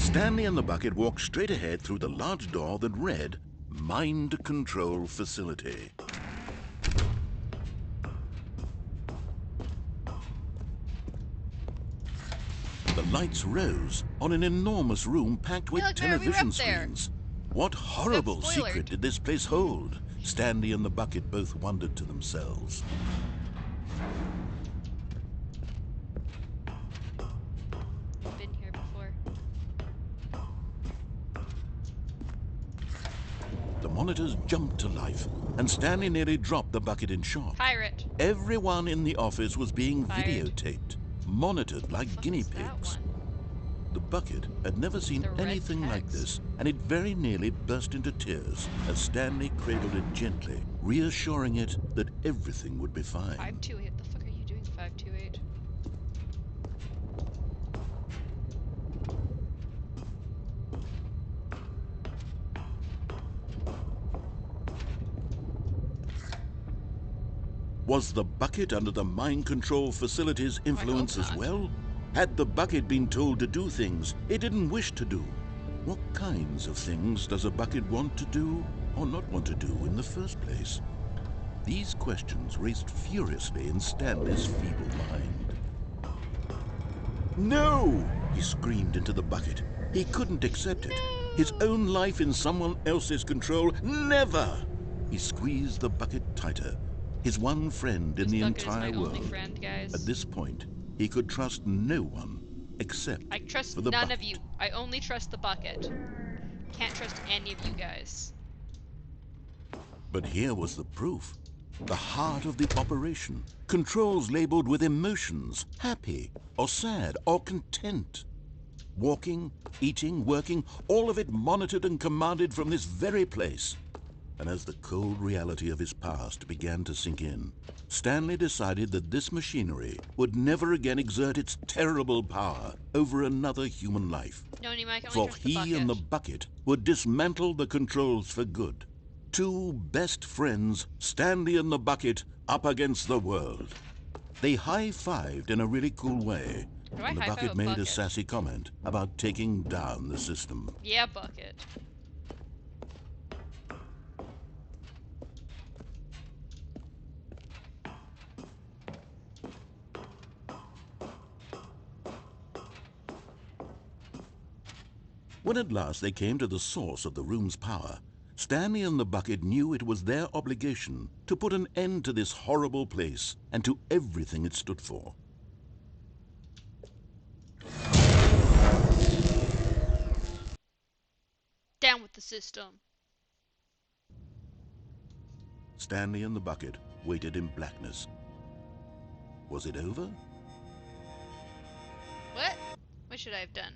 Stanley and the bucket walked straight ahead through the large door that read, Mind Control Facility. The lights rose on an enormous room packed with television screens. What horrible secret did this place hold? Stanley and the bucket both wondered to themselves. Been here before. The monitors jumped to life, and Stanley nearly dropped the bucket in shock. Pirate. Everyone in the office was being videotaped, monitored like guinea pigs. The bucket had never seen anything like this, and it very nearly burst into tears as Stanley cradled it gently, reassuring it that everything would be fine. 528, what the fuck are you doing, 528? Was the bucket under the mind control facility's influence as well? Had the bucket been told to do things it didn't wish to do? What kinds of things does a bucket want to do or not want to do in the first place? These questions raced furiously in Stanley's feeble mind. No! He screamed into the bucket. He couldn't accept it. His own life in someone else's control, never! He squeezed the bucket tighter. His one friend in the entire world. At this point, he could trust no one except I trust for the none bucket. of you. I only trust the bucket. Can't trust any of you guys. But here was the proof. The heart of the operation. Controls labeled with emotions, happy or sad or content. Walking, eating, working, all of it monitored and commanded from this very place. And as the cold reality of his past began to sink in, Stanley decided that this machinery would never again exert its terrible power over another human life. No, Nemo, I can For only trust the he bucket. and the bucket would dismantle the controls for good. Two best friends, Stanley and the bucket, up against the world. They high-fived in a really cool way, and the bucket made a sassy comment about taking down the system. Yeah, bucket. When at last they came to the source of the room's power, Stanley and the bucket knew it was their obligation to put an end to this horrible place and to everything it stood for. Down with the system. Stanley and the bucket waited in blackness. Was it over? What? What should I have done?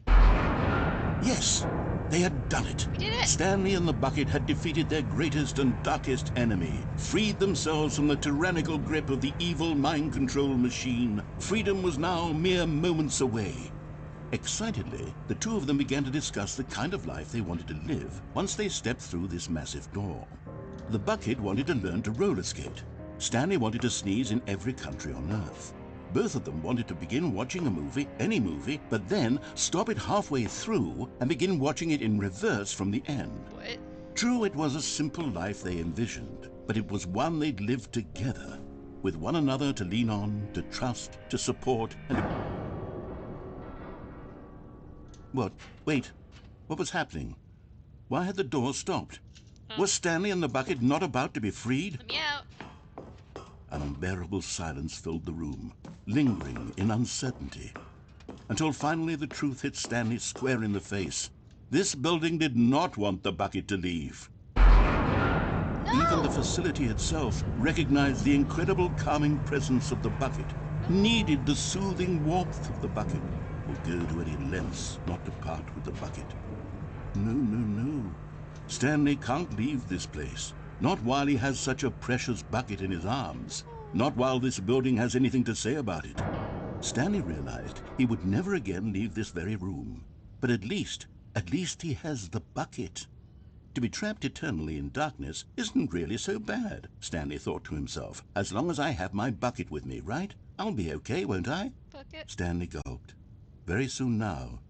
Yes, they had done it. We did it. Stanley and the bucket had defeated their greatest and darkest enemy, freed themselves from the tyrannical grip of the evil mind control machine. Freedom was now mere moments away. Excitedly, the two of them began to discuss the kind of life they wanted to live once they stepped through this massive door. The bucket wanted to learn to roller skate. Stanley wanted to sneeze in every country on Earth. Both of them wanted to begin watching a movie, any movie, but then stop it halfway through and begin watching it in reverse from the end. What? True, it was a simple life they envisioned, but it was one they'd lived together, with one another to lean on, to trust, to support, and to... What? Wait. What was happening? Why had the door stopped? Was Stanley and the bucket not about to be freed? Let me out. An unbearable silence filled the room, lingering in uncertainty, until finally the truth hit Stanley square in the face. This building did not want the bucket to leave. No! Even the facility itself recognized the incredible calming presence of the bucket, needed the soothing warmth of the bucket, would go to any lengths not to part with the bucket. No, no, no. Stanley can't leave this place. Not while he has such a precious bucket in his arms. Not while this building has anything to say about it. Stanley realized he would never again leave this very room. But at least he has the bucket. To be trapped eternally in darkness isn't really so bad, Stanley thought to himself. As long as I have my bucket with me, right? I'll be okay, won't I? Bucket. Stanley gulped. Very soon now,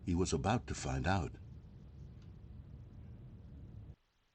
He was about to find out.